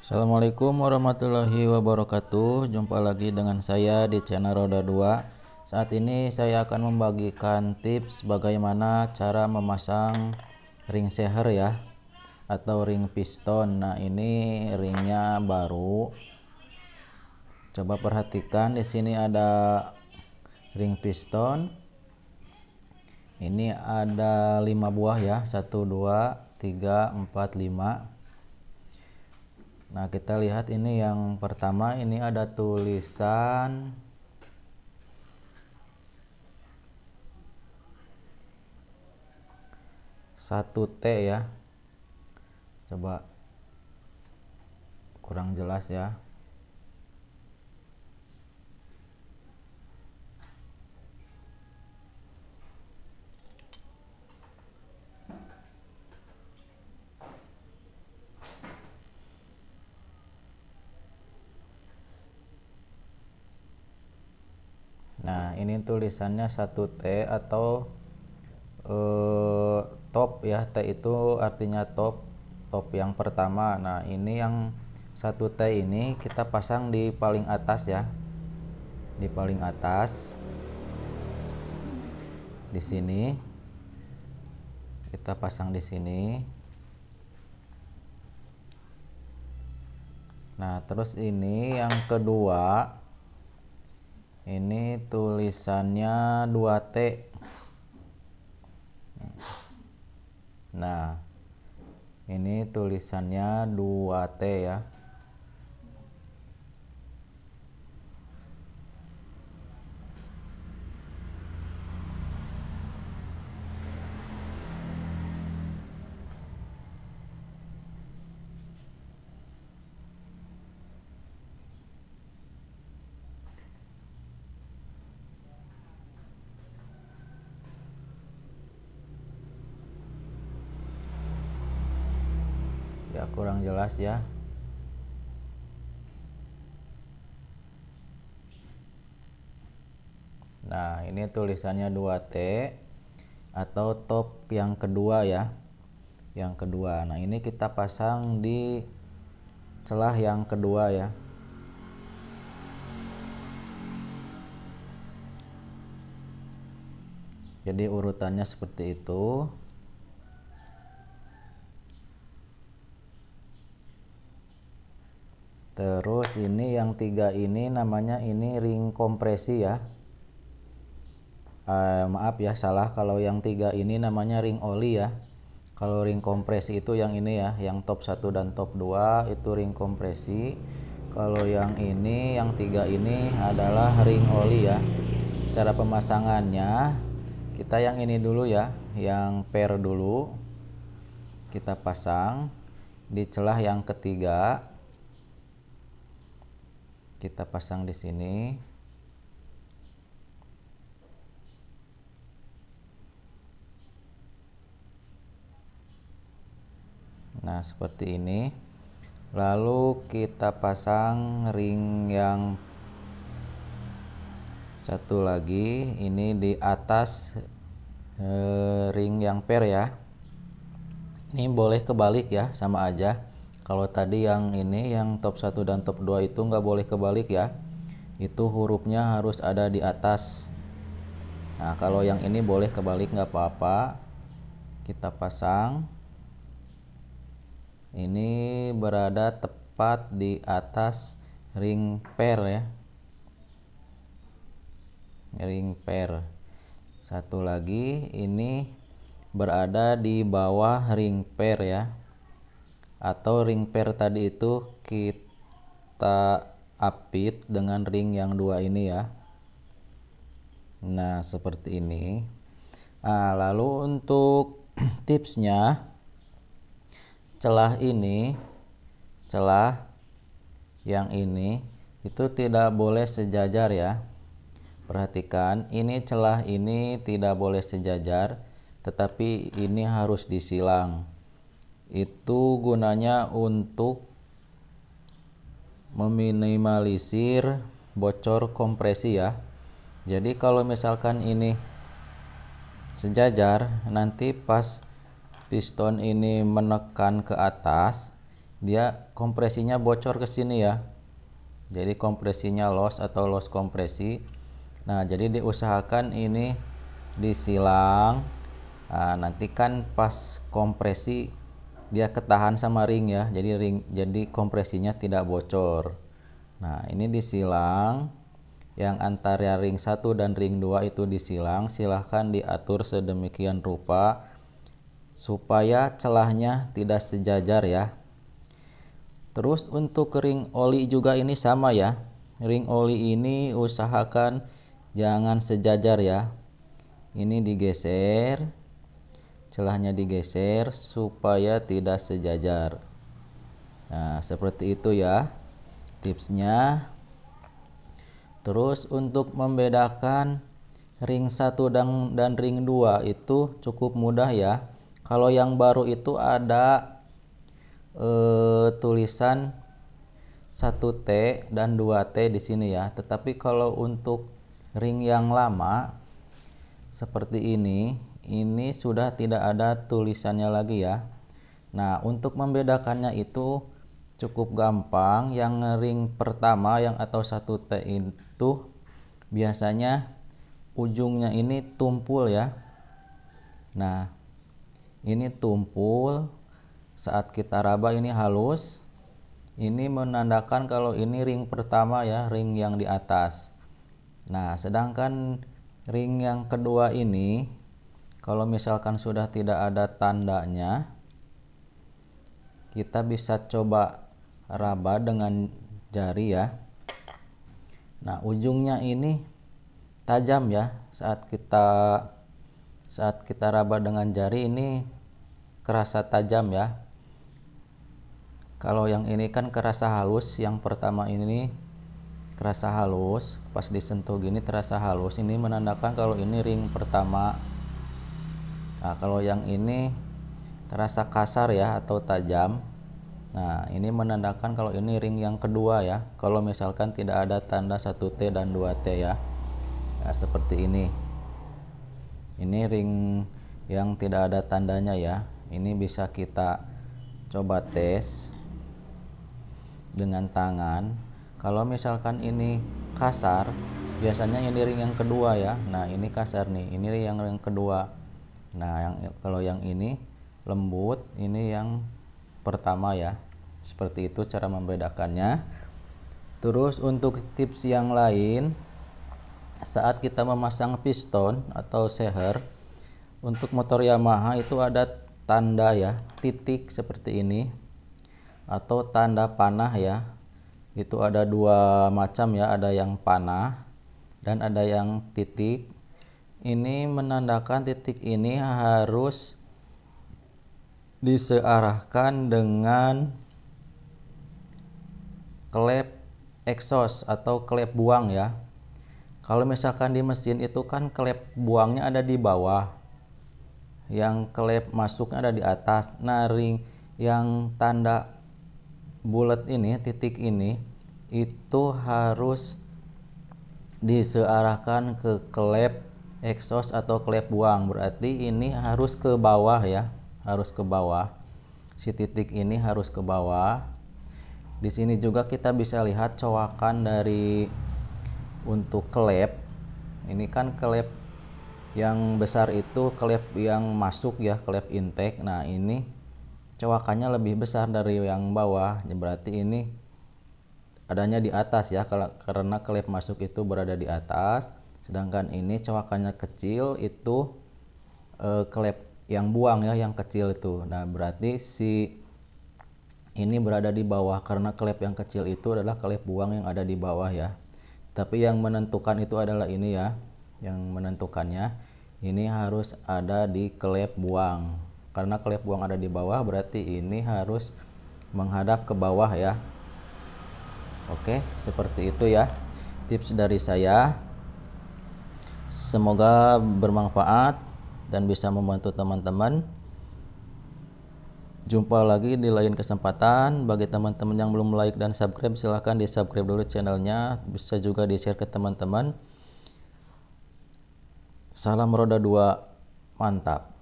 Assalamualaikum warahmatullahi wabarakatuh. Jumpa lagi dengan saya di channel Roda 2. Saat ini saya akan membagikan tips bagaimana cara memasang ring seher ya, atau ring piston. Nah, ini ringnya baru. Coba perhatikan, di sini ada ring piston. Ini ada 5 buah ya, 1 2 3 4 5. Nah, kita lihat ini yang pertama, ini ada tulisan satu T ya. Coba kurang jelas ya. Nah, ini tulisannya 1T atau top ya. T itu artinya top yang pertama. Nah, ini yang 1T ini kita pasang di paling atas ya. Di paling atas. Di sini. Kita pasang di sini. Nah, terus ini yang kedua. Ini tulisannya 2T. Nah, ini tulisannya 2T ya. Ya, kurang jelas ya. Nah, ini tulisannya 2T atau top yang kedua ya. Yang kedua. Nah, ini kita pasang di celah yang kedua ya. Jadi urutannya seperti itu. Terus ini yang 3 ini namanya ini ring kompresi ya. Maaf ya, salah. Kalau yang 3 ini namanya ring oli ya. Kalau ring kompresi itu yang ini ya, yang top 1 dan top 2 itu ring kompresi. Kalau yang ini, yang 3 ini adalah ring oli ya. Cara pemasangannya, kita yang ini dulu ya, yang per dulu. Kita pasang di celah yang ketiga. Kita pasang di sini. Nah, seperti ini. Lalu kita pasang ring yang satu lagi, ini di atas ring yang per ya. Ini boleh kebalik ya, sama aja. Kalau tadi yang ini, yang top 1 dan top 2 itu nggak boleh kebalik ya. Itu hurufnya harus ada di atas. Nah, kalau yang ini boleh kebalik, nggak apa-apa. Kita pasang. Ini berada tepat di atas ring per ya. Ring per. Satu lagi, ini berada di bawah ring per ya. Atau ring per tadi itu kita apit dengan ring yang 2 ini ya. Nah, seperti ini. Nah, lalu untuk tipsnya, celah ini, celah yang ini itu tidak boleh sejajar ya. Perhatikan, ini celah ini tidak boleh sejajar, tetapi ini harus disilang. Itu gunanya untuk meminimalisir bocor kompresi ya. Jadi kalau misalkan ini sejajar, nanti pas piston ini menekan ke atas, dia kompresinya bocor ke sini ya. Jadi kompresinya loss atau loss kompresi. Nah, jadi diusahakan ini disilang. Nah, nanti kan pas kompresi dia ketahan sama ring ya. Jadi kompresinya tidak bocor. Nah, ini disilang. Yang antara ring 1 dan ring 2 itu disilang. Silahkan diatur sedemikian rupa supaya celahnya tidak sejajar ya. Terus untuk ring oli juga ini sama ya. Ring oli ini usahakan jangan sejajar ya. Ini digeser, celahnya digeser supaya tidak sejajar. Nah, seperti itu ya tipsnya. Terus untuk membedakan ring 1 dan ring 2 itu cukup mudah ya. Kalau yang baru itu ada tulisan 1T dan 2T di sini ya. Tetapi kalau untuk ring yang lama seperti ini sudah tidak ada tulisannya lagi ya. Nah, untuk membedakannya itu cukup gampang. Yang ring pertama yang atau 1T itu biasanya ujungnya ini tumpul ya. Nah, ini tumpul. Saat kita raba ini halus. Ini menandakan kalau ini ring pertama ya, ring yang di atas. Nah, sedangkan ring yang kedua ini kalau misalkan sudah tidak ada tandanya, kita bisa coba raba dengan jari ya. Nah, ujungnya ini tajam ya. Saat kita raba dengan jari ini kerasa tajam ya. Kalau yang ini kan kerasa halus, yang pertama ini kerasa halus, pas disentuh gini terasa halus. Ini menandakan kalau ini ring pertama. Nah, kalau yang ini terasa kasar ya atau tajam. Nah, ini menandakan kalau ini ring yang kedua ya. Kalau misalkan tidak ada tanda 1T dan 2T ya. Nah, seperti ini. Ini ring yang tidak ada tandanya ya. Ini bisa kita coba tes dengan tangan. Kalau misalkan ini kasar, biasanya ini ring yang kedua ya. Nah, ini kasar nih, ini yang kedua. Nah, kalau yang ini lembut, ini yang pertama ya. Seperti itu cara membedakannya. Terus untuk tips yang lain, saat kita memasang piston atau seher, untuk motor Yamaha itu ada tanda ya, titik seperti ini, atau tanda panah ya. Itu ada dua macam ya, ada yang panah dan ada yang titik. Ini menandakan titik ini harus disearahkan dengan klep exhaust atau klep buang ya. Kalau misalkan di mesin itu kan klep buangnya ada di bawah, yang klep masuknya ada di atas. Nah, ring yang tanda bulat ini, titik ini, itu harus disearahkan ke klep exhaust atau klep buang. Berarti ini harus ke bawah ya, harus ke bawah. Si titik ini harus ke bawah. Di sini juga kita bisa lihat cowakan dari untuk klep. Ini kan klep yang besar itu klep yang masuk ya, klep intake. Nah, ini cowakannya lebih besar dari yang bawah. Berarti ini adanya di atas ya, karena klep masuk itu berada di atas. Sedangkan ini cowakannya kecil, itu klep yang buang ya, yang kecil itu. Nah, berarti si ini berada di bawah karena klep yang kecil itu adalah klep buang yang ada di bawah ya. Tapi yang menentukan itu adalah ini ya, yang menentukannya ini harus ada di klep buang. Karena klep buang ada di bawah, berarti ini harus menghadap ke bawah ya. Oke, seperti itu ya tips dari saya. Semoga bermanfaat dan bisa membantu teman-teman. Jumpa lagi di lain kesempatan. Bagi teman-teman yang belum like dan subscribe, silahkan di subscribe dulu channelnya. Bisa juga di share ke teman-teman. Salam roda 2, mantap.